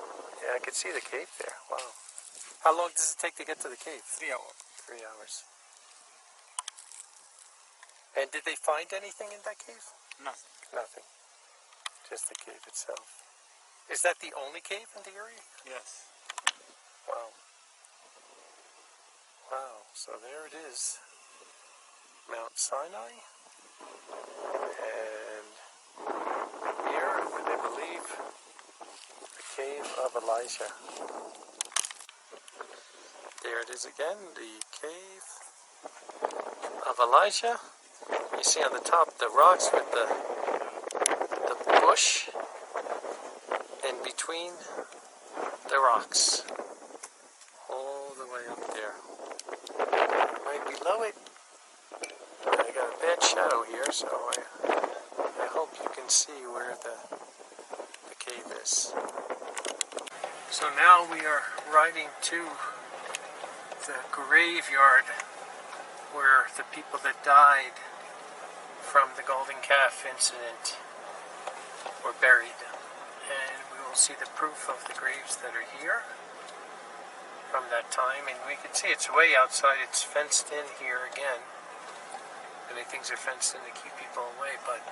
Yeah, I could see the cave there. Wow. How long does it take to get to the cave?
3 hours.
3 hours. And did they find anything in that cave?
Nothing.
Nothing. Just the cave itself. Is that the only cave in the area?
Yes.
Wow. Wow. So there it is. Mount Sinai. And here, where they believe, the cave of Elisha. There it is again, the cave of Elisha. You see on the top the rocks with the bush, and between the rocks, all the way up there. Right below it, I got a bad shadow here, so I hope you can see where the cave is. So now we are riding to the graveyard where the people that died from the Golden Calf incident were buried. And we will see the proof of the graves that are here from that time. And we can see it's way outside. It's fenced in here again. Many things are fenced in to keep people away, but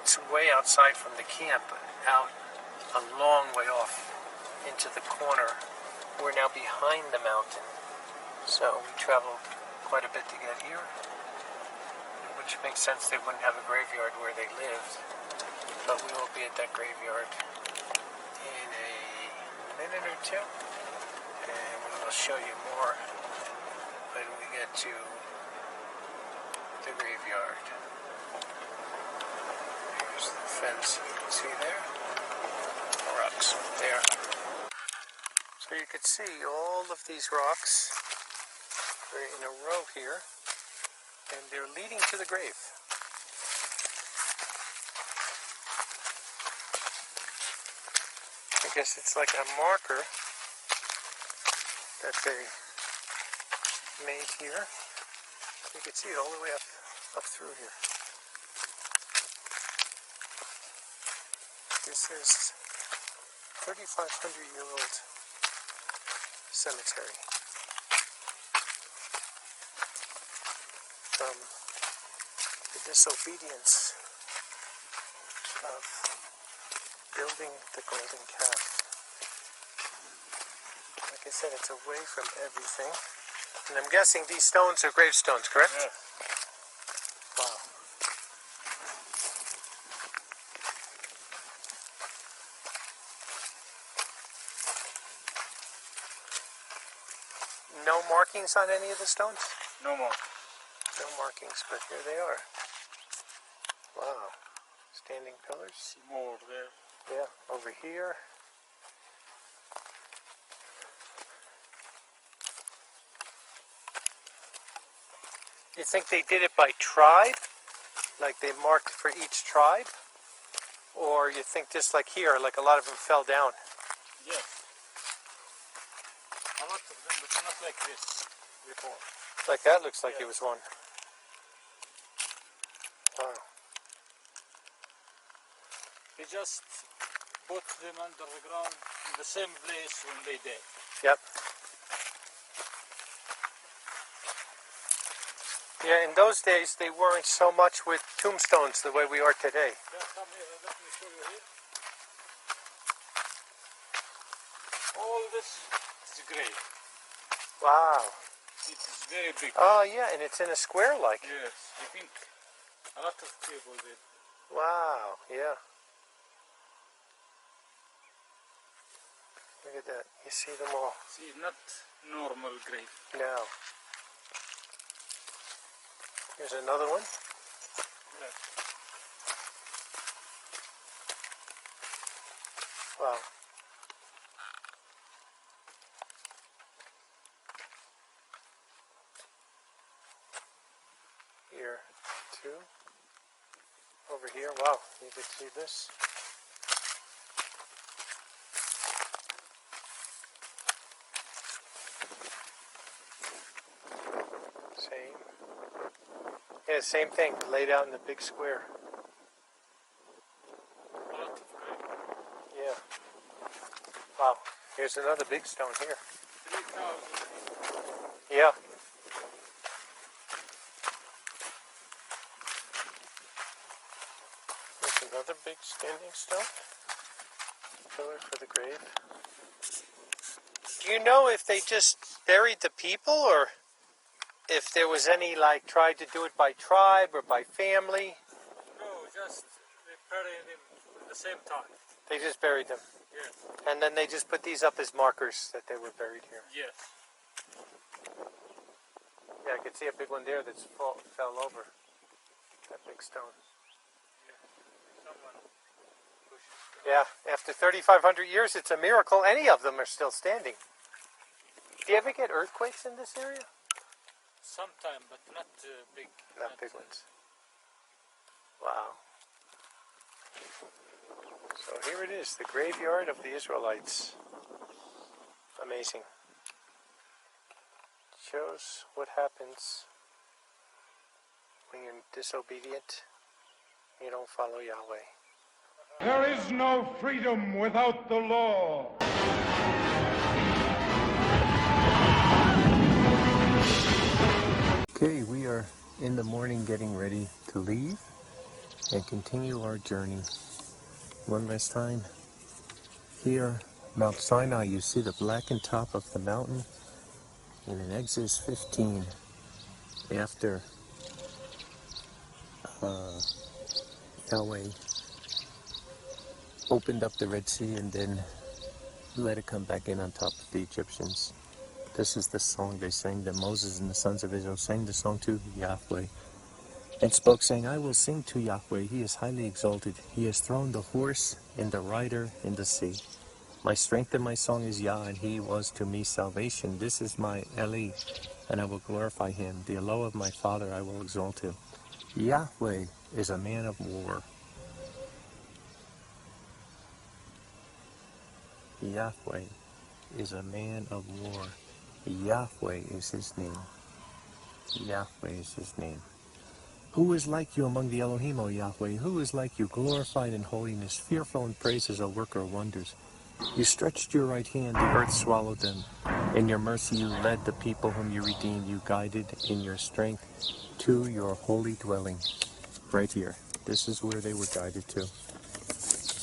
it's us way outside from the camp, out a long way off into the corner. We're now behind the mountain, so we traveled quite a bit to get here, which makes sense. They wouldn't have a graveyard where they lived, but we will be at that graveyard in a minute or two, and we will show you more when we get to the graveyard. Here's the fence you can see there. Rocks there. So you can see all of these rocks are in a row here, and they're leading to the grave. I guess it's like a marker that they made here. You can see it all the way up through here. This is 3,500-year-old cemetery. From the disobedience of building the golden calf. Like I said, it's away from everything. And I'm guessing these stones are gravestones, correct?
Yes.
Wow. No markings on any of the stones?
No more.
No markings, but here they are. Wow. Standing pillars.
See more there.
Yeah, over here. You think they did it by tribe? Like they marked for each tribe? Or you think just like here, like a lot of them fell down?
Yes. A lot of them, but not like this before.
Like that looks like it was one. Wow.
They just put them under the ground in the same place when they died.
Yep. Yeah, in those days they weren't so much with tombstones the way we are today.
Yeah, come here, let me show you here. All this is grave.
Wow.
It is very big.
Oh yeah, and it's in a square like.
Yes, I think a lot of people did.
Wow, yeah. Look at that. You see them all.
See, not normal grave.
No. Here's another one.
Yeah.
Wow. Here, too. Over here, wow, you can see this. Same. Yeah, same thing, laid out in the big square.
A lot of grave.
Yeah. Wow, here's another big stone here.
3,000.
Yeah. There's another big standing stone. Pillar for the grave. Do you know if they just buried the people, or if there was any, like, tried to do it by tribe or by family?
No, just they buried them at the same time.
They just buried them.
Yes.
And then they just put these up as markers that they were buried here.
Yes.
Yeah, I could see a big one there that fell over. That big stone.
Someone pushes.
Yeah, after 3,500 years, it's a miracle any of them are still standing. Do you ever get earthquakes in this area?
Sometime, but not big.
Not big ones. Wow. So here it is, the graveyard of the Israelites. Amazing. Shows what happens when you're disobedient and you don't follow Yahweh.
There is no freedom without the law.
Okay, we are in the morning getting ready to leave. and continue our journey. One last time. Here, Mount Sinai, you see the blackened top of the mountain. And in Exodus 15, after Yahweh opened up the Red Sea and then let it come back in on top of the Egyptians. This is the song they sang, that Moses and the sons of Israel sang the song to Yahweh, and spoke, saying, I will sing to Yahweh, he is highly exalted. He has thrown the horse and the rider in the sea. My strength and my song is Yah, and he was to me salvation. This is my Eli, and I will glorify him. The Eloah of my father I will exalt him. Yahweh is a man of war. Yahweh is a man of war. Yahweh is his name. Yahweh is his name. Who is like you among the Elohim, O Yahweh? Who is like you, glorified in holiness, fearful in praises, O worker of wonders? You stretched your right hand, the earth swallowed them. In your mercy you led the people whom you redeemed. You guided in your strength to your holy dwelling. Right here. This is where they were guided to.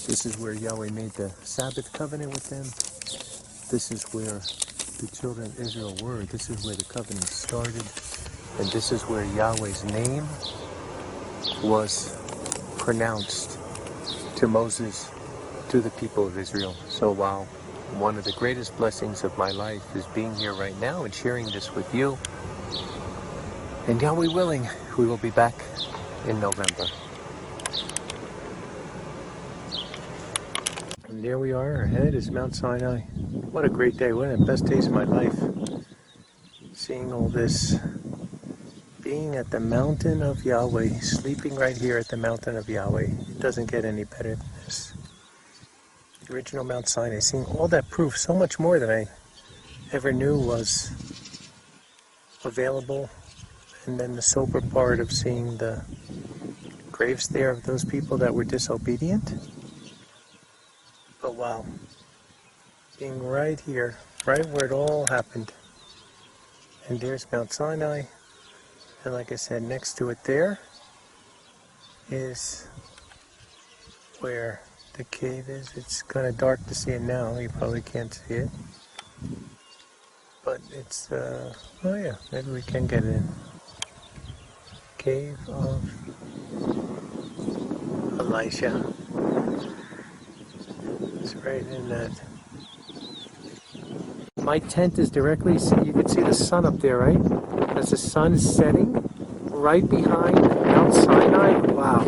This is where Yahweh made the Sabbath covenant with them. This is where the children of Israel were. This is where the covenant started. And this is where Yahweh's name was pronounced to Moses, to the people of Israel. So while one of the greatest blessings of my life is being here right now and sharing this with you, and Yahweh willing, we will be back in November. And there we are, ahead is Mount Sinai. What a great day, one of the best days of my life. Seeing all this, being at the mountain of Yahweh, sleeping right here at the mountain of Yahweh. It doesn't get any better than this. The original Mount Sinai, seeing all that proof, so much more than I ever knew was available. And then the sober part of seeing the graves there of those people that were disobedient. But wow, being right here, right where it all happened. And there's Mount Sinai. And like I said, next to it there is where the cave is. It's kind of dark to see it now. You probably can't see it. But it's, oh yeah, maybe we can get it in. Cave of Elisha. It's right in that. My tent is directly, you can see the sun up there, right? As the sun is setting right behind Mount Sinai. Wow.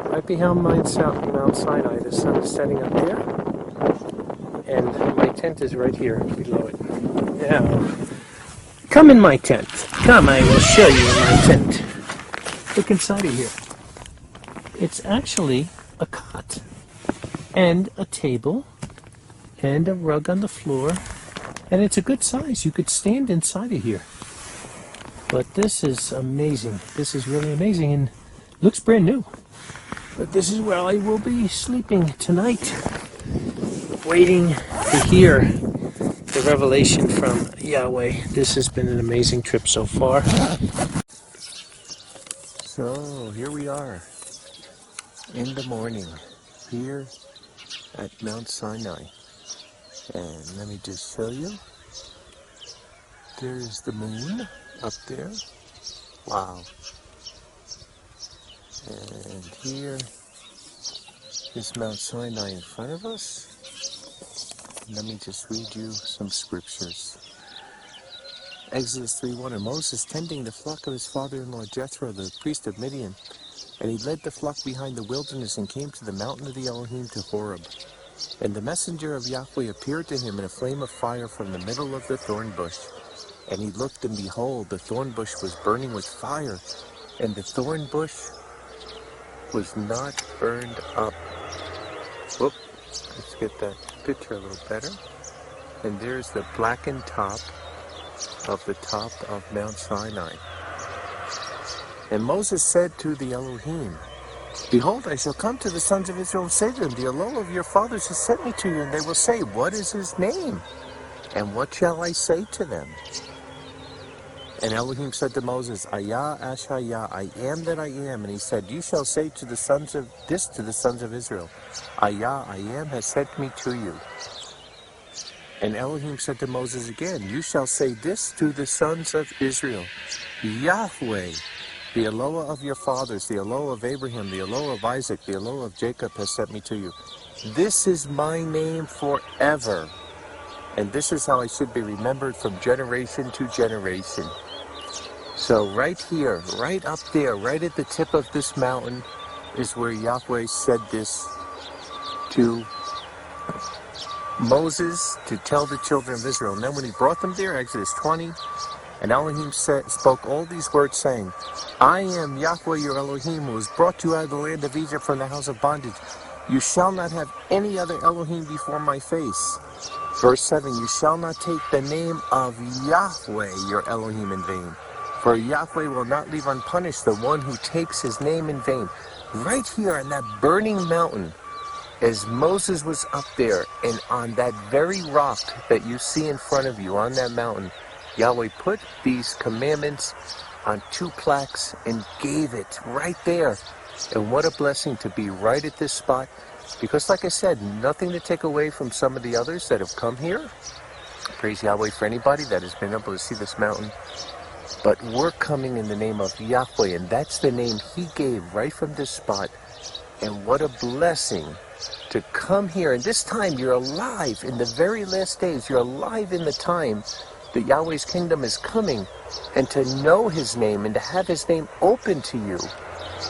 Right behind Mount Sinai, the sun is setting up there. And my tent is right here below it. Now, come in my tent. Come, I will show you my tent. Look inside of here. It's actually a cot and a table and a rug on the floor. And it's a good size. You could stand inside of here. But this is amazing. This is really amazing and looks brand new. But this is where I will be sleeping tonight, waiting to hear the revelation from Yahweh. This has been an amazing trip so far. So here we are in the morning here at Mount Sinai. And let me just show you. There's the moon up there. Wow. And here is Mount Sinai in front of us. Let me just read you some scriptures. Exodus 3:1. And Moses tending the flock of his father-in-law Jethro, the priest of Midian. And he led the flock behind the wilderness and came to the mountain of the Elohim to Horeb. And the messenger of Yahweh appeared to him in a flame of fire from the middle of the thorn bush. And he looked, and behold, the thorn bush was burning with fire, and the thorn bush was not burned up. Whoop, let's get that picture a little better. And there's the blackened top of Mount Sinai. And Moses said to the Elohim, Behold, I shall come to the sons of Israel and say to them, The Eloah of your fathers has sent me to you. And they will say, What is his name? And what shall I say to them? And Elohim said to Moses, Ayah Ashayah, I am that I am. And he said, you shall say to the sons of Israel, Ayah, I am, has sent me to you. And Elohim said to Moses again, you shall say this to the sons of Israel, Yahweh, the Eloah of your fathers, the Eloah of Abraham, the Eloah of Isaac, the Eloah of Jacob has sent me to you. This is my name forever. And this is how I should be remembered from generation to generation. So right here, right up there, right at the tip of this mountain is where Yahweh said this to Moses to tell the children of Israel. And then when he brought them there, Exodus 20, and Elohim spoke all these words saying, I am Yahweh your Elohim who has brought you out of the land of Egypt from the house of bondage. You shall not have any other Elohim before my face. Verse 7, you shall not take the name of Yahweh your Elohim in vain. For Yahweh will not leave unpunished the one who takes his name in vain. Right here on that burning mountain, as Moses was up there, and on that very rock that you see in front of you on that mountain, Yahweh put these commandments on 2 plaques and gave it right there. And what a blessing to be right at this spot. Because like I said, nothing to take away from some of the others that have come here. Praise Yahweh for anybody that has been able to see this mountain. But we're coming in the name of Yahweh, and that's the name he gave right from this spot. And what a blessing to come here. And this time you're alive in the very last days. You're alive in the time that Yahweh's kingdom is coming. And to know his name and to have his name open to you.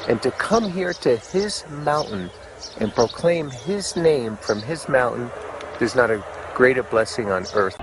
And to come here to his mountain and proclaim his name from his mountain. There's not a greater blessing on earth.